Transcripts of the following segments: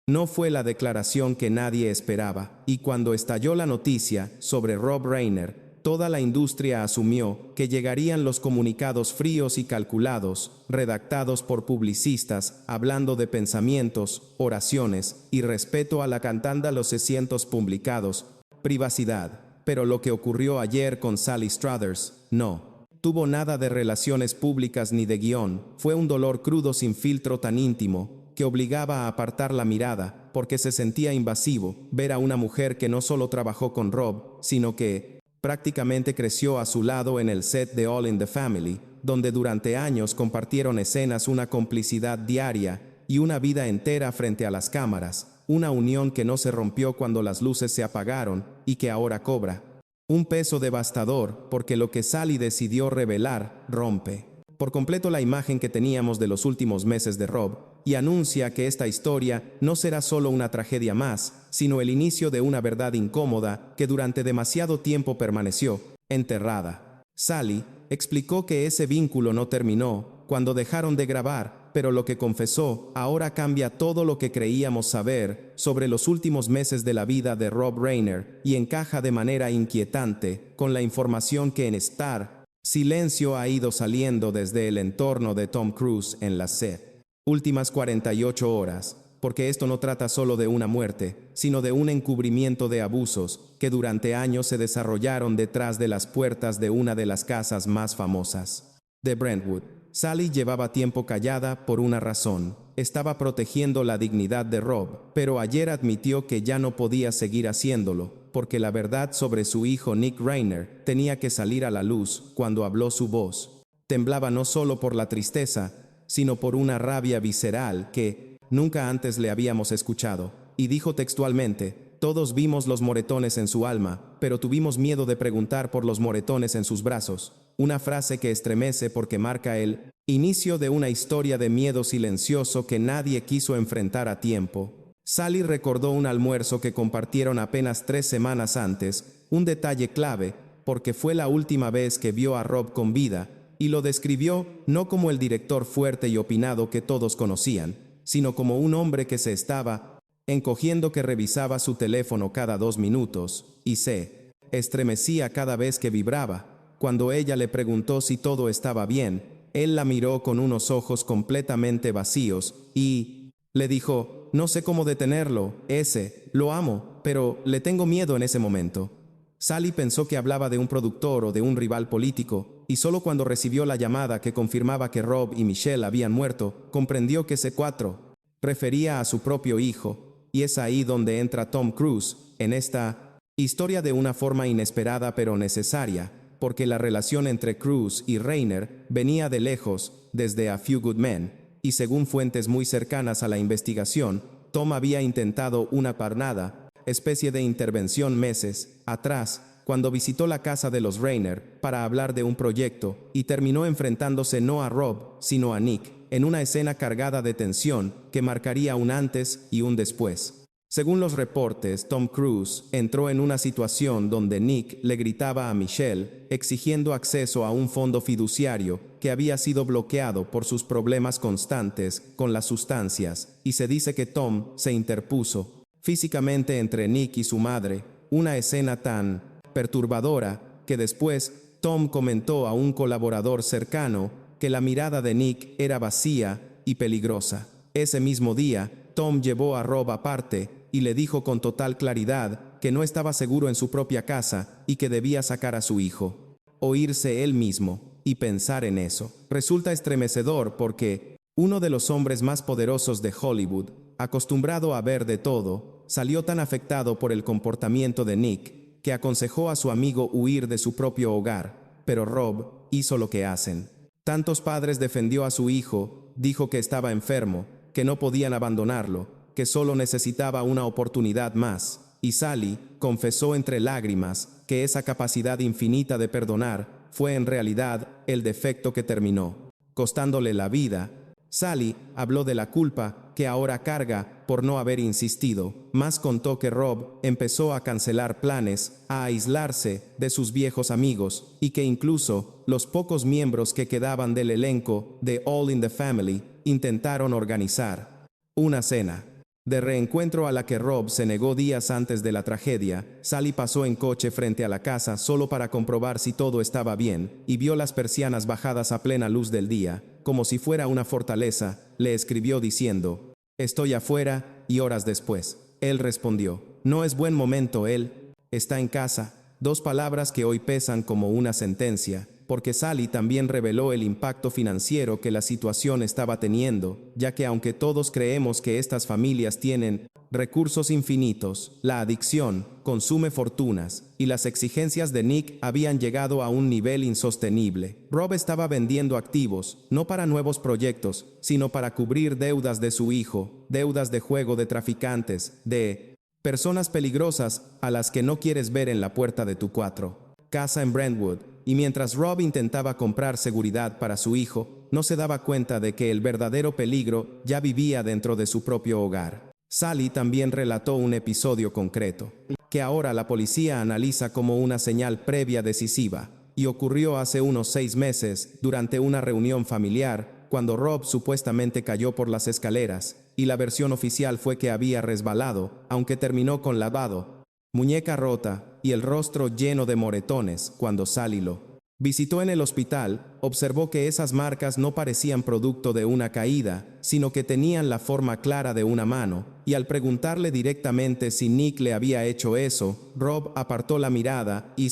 No fue la declaración que nadie esperaba, y cuando estalló la noticia sobre Rob Reiner, toda la industria asumió que llegarían los comunicados fríos y calculados, redactados por publicistas, hablando de pensamientos, oraciones y respeto a la cantante, los 600 publicados, privacidad. Pero lo que ocurrió ayer con Sally Struthers, no tuvo nada de relaciones públicas ni de guión, fue un dolor crudo sin filtro tan íntimo, que obligaba a apartar la mirada, porque se sentía invasivo ver a una mujer que no solo trabajó con Rob, sino que prácticamente creció a su lado en el set de All in the Family, donde durante años compartieron escenas, una complicidad diaria y una vida entera frente a las cámaras, una unión que no se rompió cuando las luces se apagaron y que ahora cobra un peso devastador, porque lo que Sally decidió revelar rompe por completo la imagen que teníamos de los últimos meses de Rob, y anuncia que esta historia no será solo una tragedia más, sino el inicio de una verdad incómoda que durante demasiado tiempo permaneció enterrada. Sally explicó que ese vínculo no terminó cuando dejaron de grabar, pero lo que confesó ahora cambia todo lo que creíamos saber sobre los últimos meses de la vida de Rob Reiner y encaja de manera inquietante con la información que en Star Silencio ha ido saliendo desde el entorno de Tom Cruise en las últimas 48 horas, porque esto no trata solo de una muerte, sino de un encubrimiento de abusos que durante años se desarrollaron detrás de las puertas de una de las casas más famosas de Brentwood. Sally llevaba tiempo callada por una razón. Estaba protegiendo la dignidad de Rob, pero ayer admitió que ya no podía seguir haciéndolo, porque la verdad sobre su hijo Nick Reiner tenía que salir a la luz cuando habló. Su voz temblaba no solo por la tristeza, sino por una rabia visceral que nunca antes le habíamos escuchado, y dijo textualmente: todos vimos los moretones en su alma, pero tuvimos miedo de preguntar por los moretones en sus brazos. Una frase que estremece porque marca el inicio de una historia de miedo silencioso que nadie quiso enfrentar a tiempo. Sally recordó un almuerzo que compartieron apenas 3 semanas antes, un detalle clave, porque fue la última vez que vio a Rob con vida, y lo describió no como el director fuerte y opinado que todos conocían, sino como un hombre que se estaba encogiendo, que revisaba su teléfono cada 2 minutos, y se estremecía cada vez que vibraba. Cuando ella le preguntó si todo estaba bien, él la miró con unos ojos completamente vacíos, y le dijo: no sé cómo detenerlo, lo amo, pero le tengo miedo en ese momento. Sally pensó que hablaba de un productor o de un rival político, y solo cuando recibió la llamada que confirmaba que Rob y Michelle habían muerto, comprendió que ese 4 refería a su propio hijo, y es ahí donde entra Tom Cruise en esta historia de una forma inesperada pero necesaria, porque la relación entre Cruise y Reiner venía de lejos, desde A Few Good Men, y según fuentes muy cercanas a la investigación, Tom había intentado una especie de intervención meses atrás, cuando visitó la casa de los Reiner para hablar de un proyecto, y terminó enfrentándose no a Rob, sino a Nick, en una escena cargada de tensión que marcaría un antes y un después. Según los reportes, Tom Cruise entró en una situación donde Nick le gritaba a Michelle, exigiendo acceso a un fondo fiduciario que había sido bloqueado por sus problemas constantes con las sustancias, y se dice que Tom se interpuso físicamente entre Nick y su madre, una escena tan perturbadora que después Tom comentó a un colaborador cercano que la mirada de Nick era vacía y peligrosa. Ese mismo día, Tom llevó a Rob aparte y le dijo con total claridad que no estaba seguro en su propia casa y que debía sacar a su hijo. Oírse él mismo y pensar en eso resulta estremecedor, porque uno de los hombres más poderosos de Hollywood, acostumbrado a ver de todo, salió tan afectado por el comportamiento de Nick que aconsejó a su amigo huir de su propio hogar, pero Rob hizo lo que hacen tantos padres: defendió a su hijo, dijo que estaba enfermo, que no podían abandonarlo, que solo necesitaba una oportunidad más, y Sally confesó entre lágrimas que esa capacidad infinita de perdonar fue en realidad el defecto que terminó costándole la vida. Sally habló de la culpa que ahora carga por no haber insistido, más contó que Rob empezó a cancelar planes, a aislarse de sus viejos amigos, y que incluso los pocos miembros que quedaban del elenco de All in the Family intentaron organizar una cena De reencuentro a la que Rob se negó días antes de la tragedia, Sally pasó en coche frente a la casa solo para comprobar si todo estaba bien, y vio las persianas bajadas a plena luz del día, como si fuera una fortaleza. Le escribió diciendo: «Estoy afuera», y horas después, él respondió: «No es buen momento, él está en casa». Dos palabras que hoy pesan como una sentencia, porque Sally también reveló el impacto financiero que la situación estaba teniendo, ya que aunque todos creemos que estas familias tienen recursos infinitos, la adicción consume fortunas, y las exigencias de Nick habían llegado a un nivel insostenible. Rob estaba vendiendo activos, no para nuevos proyectos, sino para cubrir deudas de su hijo, deudas de juego de traficantes, de personas peligrosas a las que no quieres ver en la puerta de tu casa en Brentwood. Y mientras Rob intentaba comprar seguridad para su hijo, no se daba cuenta de que el verdadero peligro ya vivía dentro de su propio hogar. Sally también relató un episodio concreto, que ahora la policía analiza como una señal previa decisiva, y ocurrió hace unos 6 meses, durante una reunión familiar, cuando Rob supuestamente cayó por las escaleras, y la versión oficial fue que había resbalado, aunque terminó con lavado, muñeca rota y el rostro lleno de moretones. Cuando Sally lo visitó en el hospital, observó que esas marcas no parecían producto de una caída, sino que tenían la forma clara de una mano, y al preguntarle directamente si Nick le había hecho eso, Rob apartó la mirada, y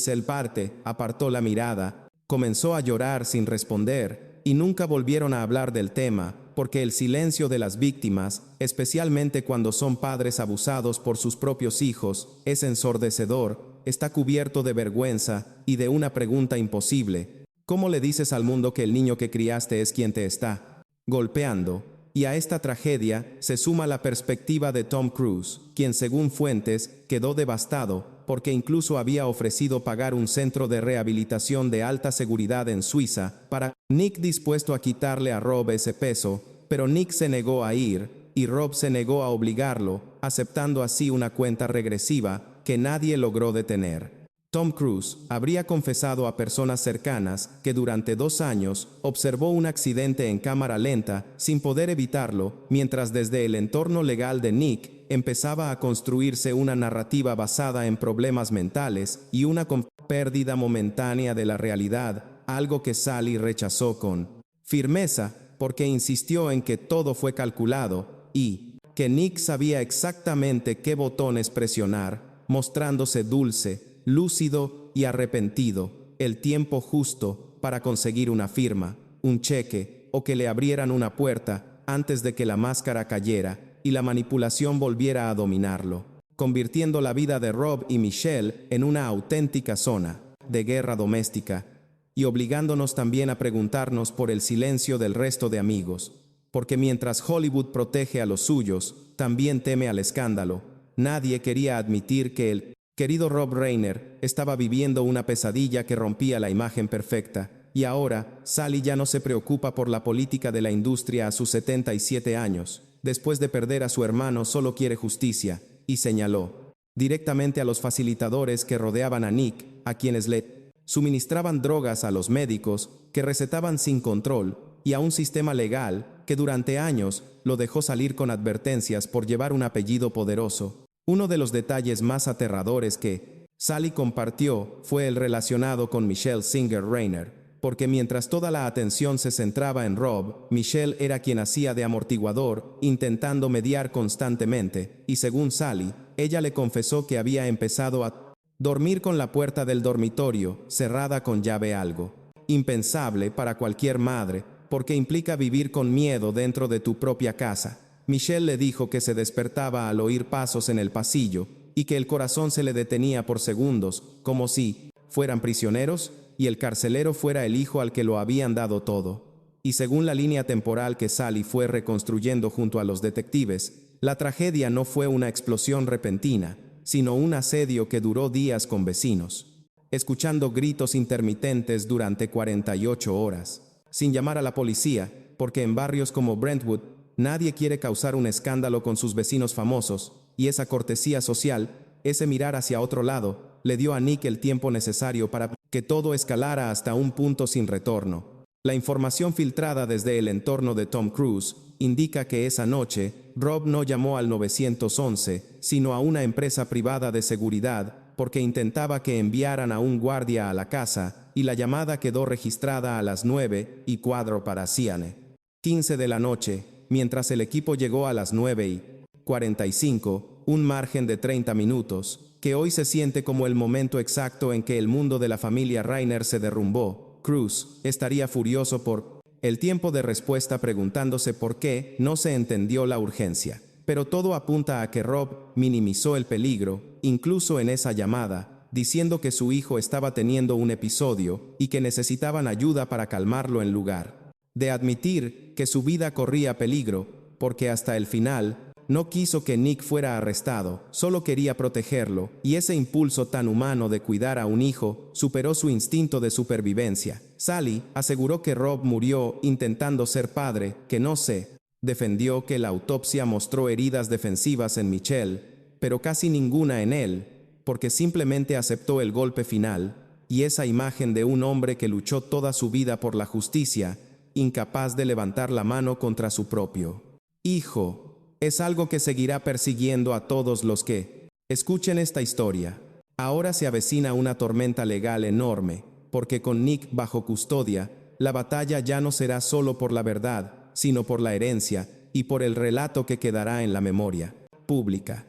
apartó la mirada, comenzó a llorar sin responder, y nunca volvieron a hablar del tema, porque el silencio de las víctimas, especialmente cuando son padres abusados por sus propios hijos, es ensordecedor. Está cubierto de vergüenza y de una pregunta imposible: ¿cómo le dices al mundo que el niño que criaste es quien te está golpeando? Y a esta tragedia se suma la perspectiva de Tom Cruise, quien según fuentes quedó devastado porque incluso había ofrecido pagar un centro de rehabilitación de alta seguridad en Suiza para Nick, dispuesto a quitarle a Rob ese peso, pero Nick se negó a ir y Rob se negó a obligarlo, aceptando así una cuenta regresiva que nadie logró detener. Tom Cruise habría confesado a personas cercanas que durante 2 años observó un accidente en cámara lenta sin poder evitarlo, mientras desde el entorno legal de Nick empezaba a construirse una narrativa basada en problemas mentales y una pérdida momentánea de la realidad, algo que Sally rechazó con firmeza, porque insistió en que todo fue calculado y que Nick sabía exactamente qué botones presionar, mostrándose dulce, lúcido y arrepentido, el tiempo justo para conseguir una firma, un cheque o que le abrieran una puerta antes de que la máscara cayera y la manipulación volviera a dominarlo, convirtiendo la vida de Rob y Michelle en una auténtica zona de guerra doméstica y obligándonos también a preguntarnos por el silencio del resto de amigos, porque mientras Hollywood protege a los suyos, también teme al escándalo. Nadie quería admitir que el querido Rob Reiner estaba viviendo una pesadilla que rompía la imagen perfecta, y ahora Sally ya no se preocupa por la política de la industria a sus 77 años. Después de perder a su hermano, solo quiere justicia, y señaló directamente a los facilitadores que rodeaban a Nick, a quienes le suministraban drogas, a los médicos que recetaban sin control, y a un sistema legal que durante años lo dejó salir con advertencias por llevar un apellido poderoso. Uno de los detalles más aterradores que Sally compartió fue el relacionado con Michelle Singer Reiner, porque mientras toda la atención se centraba en Rob, Michelle era quien hacía de amortiguador, intentando mediar constantemente, y según Sally, ella le confesó que había empezado a dormir con la puerta del dormitorio cerrada con llave, algo impensable para cualquier madre, porque implica vivir con miedo dentro de tu propia casa. Michelle le dijo que se despertaba al oír pasos en el pasillo y que el corazón se le detenía por segundos, como si fueran prisioneros y el carcelero fuera el hijo al que lo habían dado todo. Y según la línea temporal que Sally fue reconstruyendo junto a los detectives, la tragedia no fue una explosión repentina, sino un asedio que duró días con vecinos, escuchando gritos intermitentes durante 48 horas, sin llamar a la policía, porque en barrios como Brentwood nadie quiere causar un escándalo con sus vecinos famosos, y esa cortesía social, ese mirar hacia otro lado, le dio a Nick el tiempo necesario para que todo escalara hasta un punto sin retorno. La información filtrada desde el entorno de Tom Cruise indica que esa noche, Rob no llamó al 911, sino a una empresa privada de seguridad, porque intentaba que enviaran a un guardia a la casa, y la llamada quedó registrada a las 9:15 para CN15 de la noche, mientras el equipo llegó a las 9:45, un margen de 30 minutos, que hoy se siente como el momento exacto en que el mundo de la familia Rainer se derrumbó. Cruz estaría furioso por el tiempo de respuesta, preguntándose por qué no se entendió la urgencia. Pero todo apunta a que Rob minimizó el peligro, incluso en esa llamada, diciendo que su hijo estaba teniendo un episodio y que necesitaban ayuda para calmarlo en lugar de admitir que su vida corría peligro, porque hasta el final no quiso que Nick fuera arrestado, solo quería protegerlo, y ese impulso tan humano de cuidar a un hijo superó su instinto de supervivencia. Sally aseguró que Rob murió intentando ser padre, que no se defendió, que la autopsia mostró heridas defensivas en Michelle, pero casi ninguna en él, porque simplemente aceptó el golpe final, y esa imagen de un hombre que luchó toda su vida por la justicia, incapaz de levantar la mano contra su propio hijo, es algo que seguirá persiguiendo a todos los que escuchen esta historia. Ahora se avecina una tormenta legal enorme, porque con Nick bajo custodia, la batalla ya no será solo por la verdad, sino por la herencia y por el relato que quedará en la memoria pública.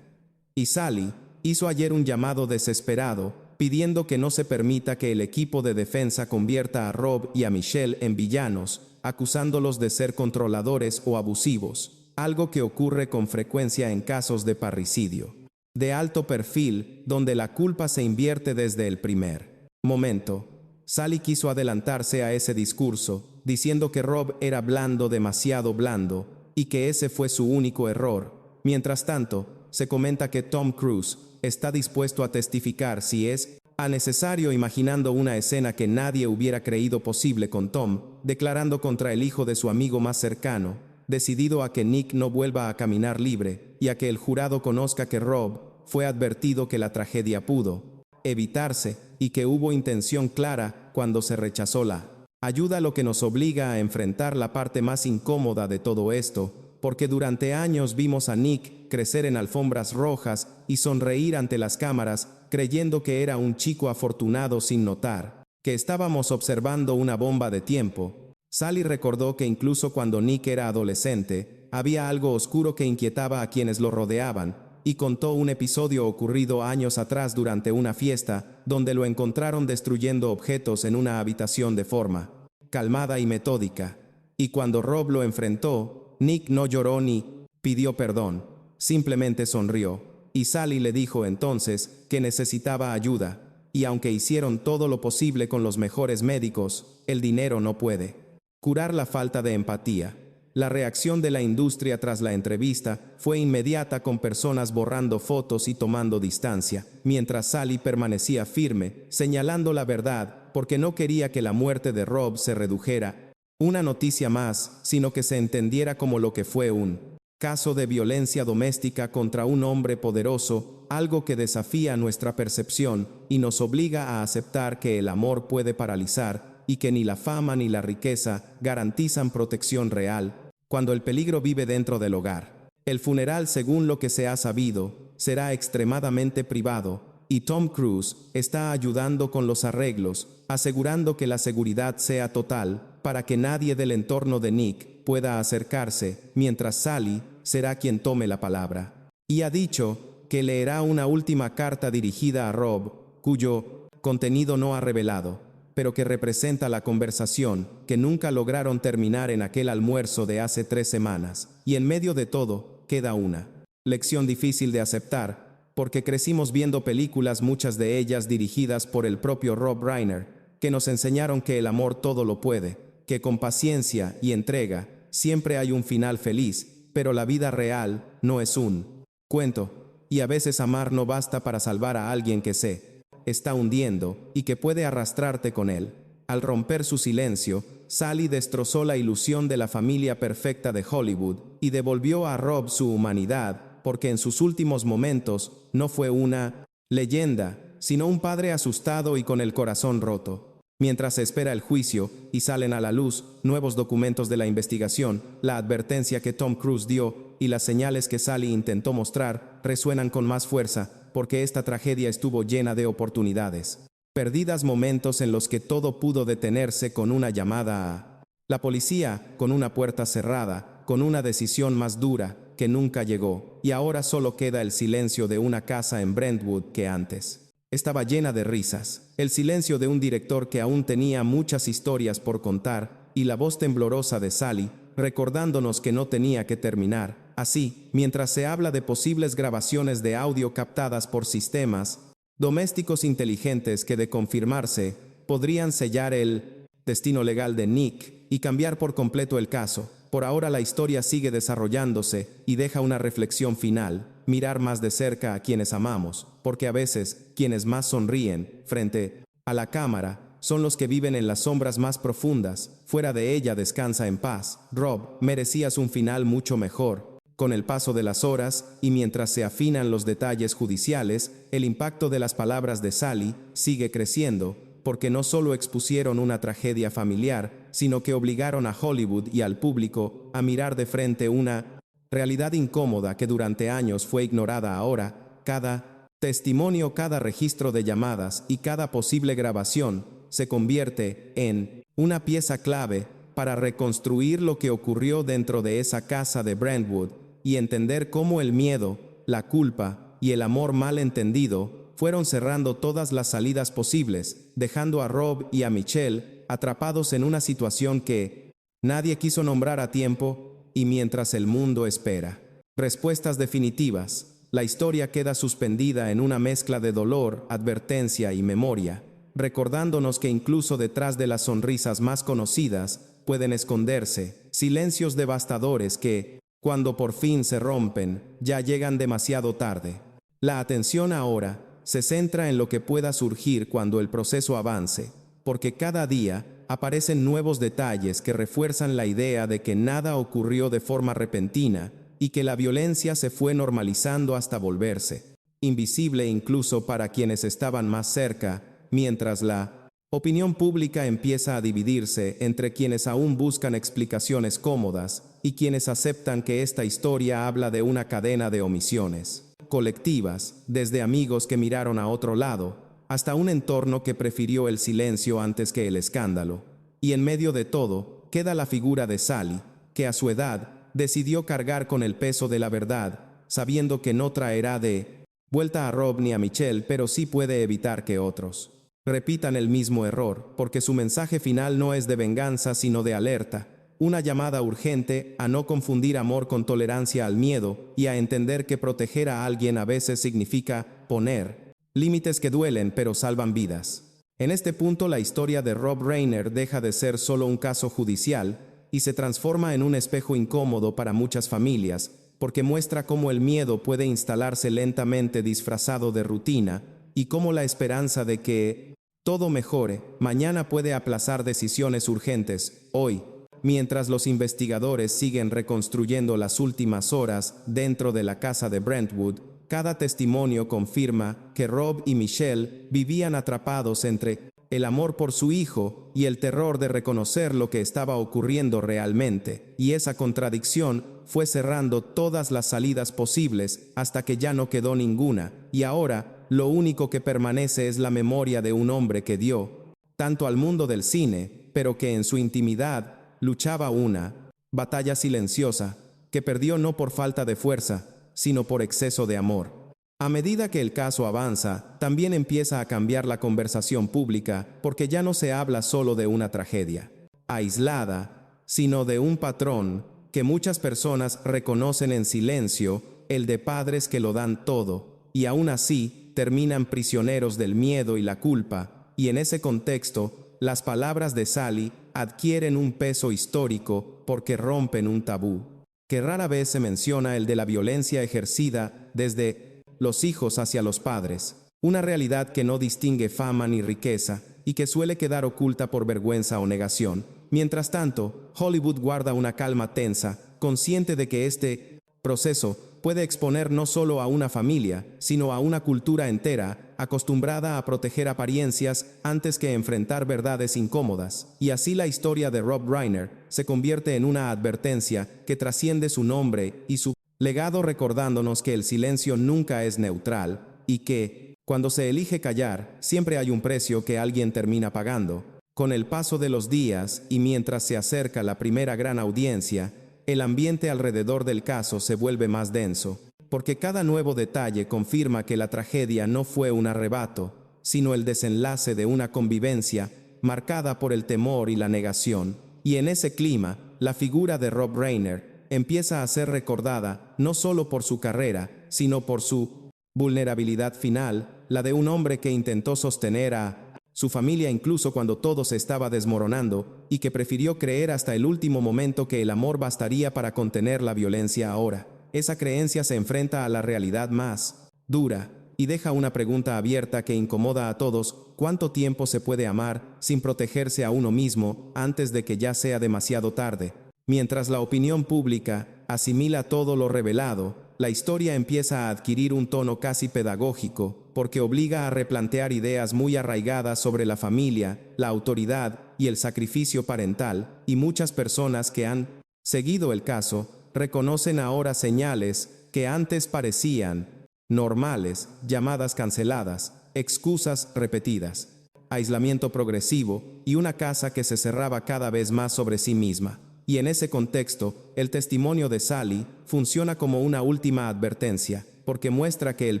Y Sally hizo ayer un llamado desesperado, pidiendo que no se permita que el equipo de defensa convierta a Rob y a Michelle en villanos, acusándolos de ser controladores o abusivos, algo que ocurre con frecuencia en casos de parricidio de alto perfil, donde la culpa se invierte desde el primer momento. Sally quiso adelantarse a ese discurso, diciendo que Rob era blando, demasiado blando, y que ese fue su único error. Mientras tanto, se comenta que Tom Cruise está dispuesto a testificar si es necesario, imaginando una escena que nadie hubiera creído posible con Tom, declarando contra el hijo de su amigo más cercano, decidido a que Nick no vuelva a caminar libre, y a que el jurado conozca que Rob fue advertido que la tragedia pudo evitarse, y que hubo intención clara cuando se rechazó la ayuda, lo que nos obliga a enfrentar la parte más incómoda de todo esto, porque durante años vimos a Nick crecer en alfombras rojas y sonreír ante las cámaras, creyendo que era un chico afortunado sin notar que estábamos observando una bomba de tiempo. Sally recordó que incluso cuando Nick era adolescente, había algo oscuro que inquietaba a quienes lo rodeaban, y contó un episodio ocurrido años atrás durante una fiesta, donde lo encontraron destruyendo objetos en una habitación de forma calmada y metódica. Y cuando Rob lo enfrentó, Nick no lloró ni pidió perdón, simplemente sonrió, y Sally le dijo entonces que necesitaba ayuda, y aunque hicieron todo lo posible con los mejores médicos, el dinero no puede curar la falta de empatía. La reacción de la industria tras la entrevista fue inmediata, con personas borrando fotos y tomando distancia, mientras Sally permanecía firme, señalando la verdad, porque no quería que la muerte de Rob se redujera una noticia más, sino que se entendiera como lo que fue: un caso de violencia doméstica contra un hombre poderoso, algo que desafía nuestra percepción y nos obliga a aceptar que el amor puede paralizar, y que ni la fama ni la riqueza garantizan protección real cuando el peligro vive dentro del hogar. El funeral, según lo que se ha sabido, será extremadamente privado, y Tom Cruise está ayudando con los arreglos, asegurando que la seguridad sea total, para que nadie del entorno de Nick pueda acercarse, mientras Sally será quien tome la palabra. Y ha dicho que leerá una última carta dirigida a Rob, cuyo contenido no ha revelado, pero que representa la conversación que nunca lograron terminar en aquel almuerzo de hace 3 semanas. Y en medio de todo, queda una lección difícil de aceptar, porque crecimos viendo películas, muchas de ellas dirigidas por el propio Rob Reiner, que nos enseñaron que el amor todo lo puede, que con paciencia y entrega siempre hay un final feliz, pero la vida real no es un cuento, y a veces amar no basta para salvar a alguien que se está hundiendo y que puede arrastrarte con él. Al romper su silencio, Sally destrozó la ilusión de la familia perfecta de Hollywood y devolvió a Rob su humanidad, porque en sus últimos momentos no fue una leyenda, sino un padre asustado y con el corazón roto. Mientras se espera el juicio y salen a la luz nuevos documentos de la investigación, la advertencia que Tom Cruise dio y las señales que Sally intentó mostrar resuenan con más fuerza, porque esta tragedia estuvo llena de oportunidades perdidas, momentos en los que todo pudo detenerse con una llamada a la policía, con una puerta cerrada, con una decisión más dura que nunca llegó, y ahora solo queda el silencio de una casa en Brentwood que antes estaba llena de risas, el silencio de un director que aún tenía muchas historias por contar, y la voz temblorosa de Sally, recordándonos que no tenía que terminar así, mientras se habla de posibles grabaciones de audio captadas por sistemas domésticos inteligentes que, de confirmarse, podrían sellar el destino legal de Nick y cambiar por completo el caso. Por ahora la historia sigue desarrollándose y deja una reflexión final: mirar más de cerca a quienes amamos, porque a veces quienes más sonríen frente a la cámara son los que viven en las sombras más profundas. Fuera de ella descansa en paz. Rob, merecías un final mucho mejor. Con el paso de las horas y mientras se afinan los detalles judiciales, el impacto de las palabras de Sally sigue creciendo, porque no solo expusieron una tragedia familiar, sino que obligaron a Hollywood y al público a mirar de frente una realidad incómoda que durante años fue ignorada. Ahora, cada testimonio, cada registro de llamadas y cada posible grabación se convierte en una pieza clave para reconstruir lo que ocurrió dentro de esa casa de Brentwood y entender cómo el miedo, la culpa y el amor mal entendido fueron cerrando todas las salidas posibles, dejando a Rob y a Michelle atrapados en una situación que nadie quiso nombrar a tiempo. Y mientras el mundo espera respuestas definitivas, la historia queda suspendida en una mezcla de dolor, advertencia y memoria, recordándonos que incluso detrás de las sonrisas más conocidas pueden esconderse silencios devastadores que, cuando por fin se rompen, ya llegan demasiado tarde. La atención ahora se centra en lo que pueda surgir cuando el proceso avance, porque cada día aparecen nuevos detalles que refuerzan la idea de que nada ocurrió de forma repentina y que la violencia se fue normalizando hasta volverse invisible incluso para quienes estaban más cerca, mientras la opinión pública empieza a dividirse entre quienes aún buscan explicaciones cómodas y quienes aceptan que esta historia habla de una cadena de omisiones colectivas, desde amigos que miraron a otro lado, hasta un entorno que prefirió el silencio antes que el escándalo. Y en medio de todo, queda la figura de Sally, que a su edad decidió cargar con el peso de la verdad, sabiendo que no traerá de vuelta a Rob ni a Michelle, pero sí puede evitar que otros repitan el mismo error, porque su mensaje final no es de venganza sino de alerta, una llamada urgente a no confundir amor con tolerancia al miedo y a entender que proteger a alguien a veces significa poner límites que duelen pero salvan vidas. En este punto la historia de Rob Reiner deja de ser solo un caso judicial y se transforma en un espejo incómodo para muchas familias, porque muestra cómo el miedo puede instalarse lentamente disfrazado de rutina y cómo la esperanza de que todo mejore mañana puede aplazar decisiones urgentes hoy. Mientras los investigadores siguen reconstruyendo las últimas horas dentro de la casa de Brentwood, cada testimonio confirma que Rob y Michelle vivían atrapados entre el amor por su hijo y el terror de reconocer lo que estaba ocurriendo realmente, y esa contradicción fue cerrando todas las salidas posibles hasta que ya no quedó ninguna, y ahora lo único que permanece es la memoria de un hombre que dio tanto al mundo del cine, pero que en su intimidad luchaba una batalla silenciosa que perdió no por falta de fuerza, sino por exceso de amor. A medida que el caso avanza, también empieza a cambiar la conversación pública, porque ya no se habla solo de una tragedia aislada, sino de un patrón que muchas personas reconocen en silencio, el de padres que lo dan todo, y aún así terminan prisioneros del miedo y la culpa, y en ese contexto, las palabras de Sally adquieren un peso histórico porque rompen un tabú, que rara vez se menciona, el de la violencia ejercida desde los hijos hacia los padres, una realidad que no distingue fama ni riqueza y que suele quedar oculta por vergüenza o negación. Mientras tanto, Hollywood guarda una calma tensa, consciente de que este proceso puede exponer no solo a una familia, sino a una cultura entera, acostumbrada a proteger apariencias antes que enfrentar verdades incómodas. Y así la historia de Rob Reiner se convierte en una advertencia que trasciende su nombre y su legado, recordándonos que el silencio nunca es neutral y que, cuando se elige callar, siempre hay un precio que alguien termina pagando. Con el paso de los días y mientras se acerca la primera gran audiencia, el ambiente alrededor del caso se vuelve más denso, porque cada nuevo detalle confirma que la tragedia no fue un arrebato, sino el desenlace de una convivencia marcada por el temor y la negación. Y en ese clima, la figura de Rob Reiner empieza a ser recordada no solo por su carrera, sino por su vulnerabilidad final, la de un hombre que intentó sostener a su familia incluso cuando todo se estaba desmoronando, y que prefirió creer hasta el último momento que el amor bastaría para contener la violencia ahora. Esa creencia se enfrenta a la realidad más dura y deja una pregunta abierta que incomoda a todos: ¿cuánto tiempo se puede amar sin protegerse a uno mismo antes de que ya sea demasiado tarde? Mientras la opinión pública asimila todo lo revelado, la historia empieza a adquirir un tono casi pedagógico, porque obliga a replantear ideas muy arraigadas sobre la familia, la autoridad y el sacrificio parental, y muchas personas que han seguido el caso reconocen ahora señales que antes parecían normales, llamadas canceladas, excusas repetidas, aislamiento progresivo y una casa que se cerraba cada vez más sobre sí misma. Y en ese contexto, el testimonio de Sally funciona como una última advertencia, porque muestra que el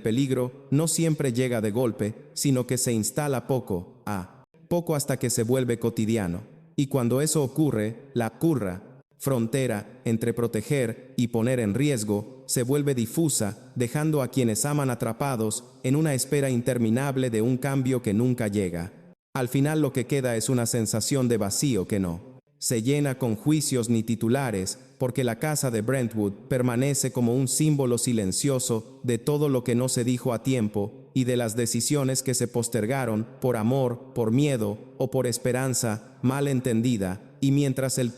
peligro no siempre llega de golpe, sino que se instala poco a poco hasta que se vuelve cotidiano. Y cuando eso ocurre, la frontera entre proteger y poner en riesgo se vuelve difusa, dejando a quienes aman atrapados en una espera interminable de un cambio que nunca llega. Al final lo que queda es una sensación de vacío que no se llena con juicios ni titulares, porque la casa de Brentwood permanece como un símbolo silencioso de todo lo que no se dijo a tiempo y de las decisiones que se postergaron por amor, por miedo o por esperanza mal entendida. Y mientras el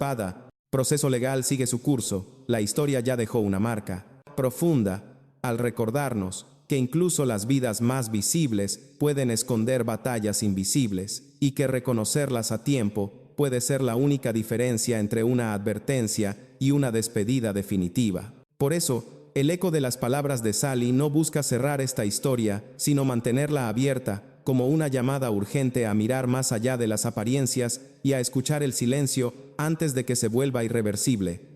proceso legal sigue su curso, la historia ya dejó una marca profunda al recordarnos que incluso las vidas más visibles pueden esconder batallas invisibles y que reconocerlas a tiempo puede ser la única diferencia entre una advertencia y una despedida definitiva. Por eso, el eco de las palabras de Sally no busca cerrar esta historia, sino mantenerla abierta, como una llamada urgente a mirar más allá de las apariencias y a escuchar el silencio antes de que se vuelva irreversible.